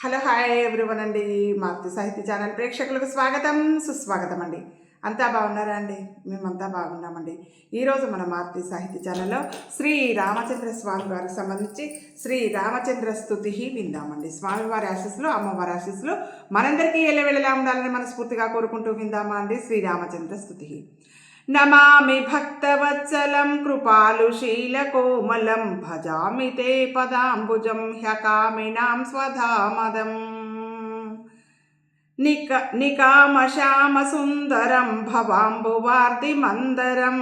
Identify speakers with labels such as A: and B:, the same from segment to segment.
A: Hello hi everyone అండి. మారుతి సాహిత్య channel ప్రేక్షకులకు స్వాగతం సుస్వాగతం అండి. అంతా బాగున్నారా అండి? మేమంతా బాగున్నామండి. ఈరోజు మన మారుతి సాహిత్య ఛానల్లో శ్రీ రామచంద్ర స్వామి వారికి సంబంధించి శ్రీ రామచంద్ర స్తుతి విందామండి. స్వామివారి ఆశీస్సులు, అమ్మవారి ఆశీస్సులు మనందరికీ ఎల్లవెళ్ళలా ఉండాలని మనస్ఫూర్తిగా కోరుకుంటూ విందామా అండి. శ్రీ రామచంద్ర స్తుతి. నమామి భక్తవత్సలం కృపాలుశీలకోమలం భజామి తే పదాంబుజం హ్యకామినాం స్వధామదం నికామశ్యామసుందరం భవాంబువార్ధిమందరం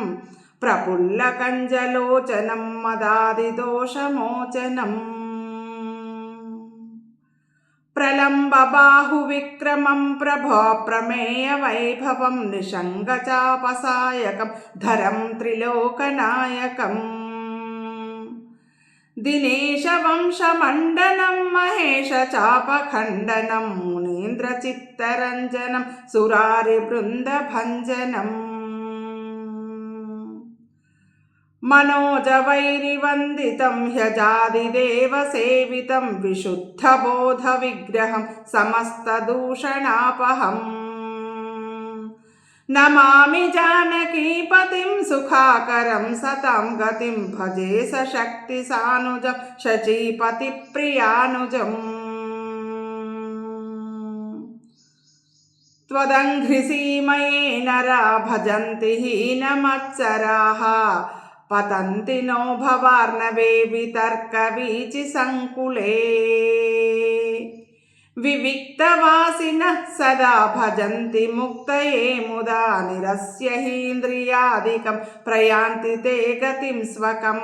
A: ప్రఫుల్లకంజలోచనం మదాదిదోషమోచనం ప్రలంబబాహువిక్రమం ప్రభా ప్రమేయ వైభవం నిషంగచాపసాయకం ధరం త్రిలోకనాయకం దినేశ వంశమండనం మహేశ చాపఖండనం మునీంద్రచిత్తరంజనం సురారి బృందభంజనం మనోజవైరివందితం హ్యజాదిదేవసేవితం విశుద్ధబోధవిగ్రహం సమస్తదూషణాపహం నమామి జానకీపతిం సుఖాకరం సతాం గతిం భజే సశక్తిసానుజం శచీపతిప్రియానుజం త్వదంఘ్రిసీమయే నరా భజంతి హీనమత్సరాః పతంతి నో భవార్ణవే వితర్కవీచి సంకులే వివిక్తవాసినః సదా భజంతి ముక్తయే ముదా నిరస్య హీంద్రియాదికం ప్రయాంతి తే గతిం స్వకం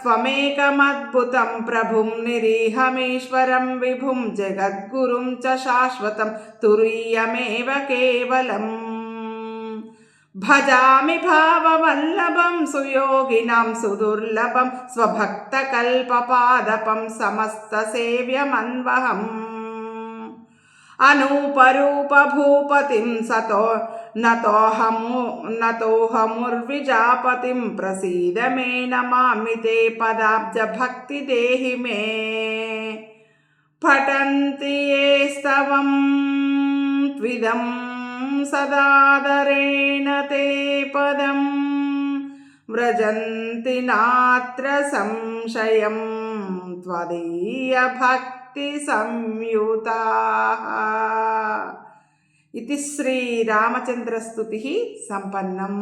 A: త్వమేకమద్భుతం ప్రభుం నిరీహమీశ్వరం విభుం జగద్గురుం చ శాశ్వతం తురీయమేవ కేవలం భజామి భావవల్లభం సుయోగినాం సుదుర్లభం స్వభక్తకల్పపాదపం సమస్తసేవ్యమన్వహం అనూపరూపభూపతిం నతోహముర్విజాపతిం ప్రసీద మే నమామి తే పదాబ్జభక్తి దేహి మే పఠంతి ఏ స్తవం త్విదం సదాదరేణ తే పదం వ్రజంతి నాత్ర సంశయం త్వదీయ భక్తి సంయుతాః. ఇది శ్రీ రామచంద్ర స్తుతి సంపన్నం.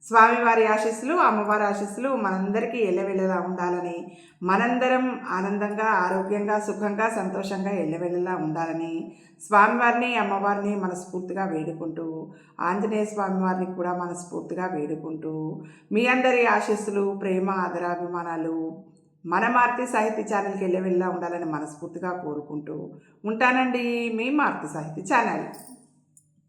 A: స్వామివారి ఆశీస్సులు, అమ్మవారి ఆశీస్సులు మనందరికీ ఎల్లవెల్లలా ఉండాలని, మనందరం ఆనందంగా, ఆరోగ్యంగా, సుఖంగా, సంతోషంగా ఎల్లవెల్లలా ఉండాలని స్వామివారిని, అమ్మవారిని మనస్ఫూర్తిగా వేడుకుంటూ, ఆంజనేయ స్వామివారిని కూడా మనస్ఫూర్తిగా వేడుకుంటూ, మీ అందరి ఆశీస్సులు, ప్రేమ, ఆదరాభిమానాలు మన మారుతి సాహిత్య ఛానల్కి ఎల్లవెల్లలా ఉండాలని మనస్ఫూర్తిగా కోరుకుంటూ ఉంటానండి. మీ మారుతి సాహిత్య ఛానల్.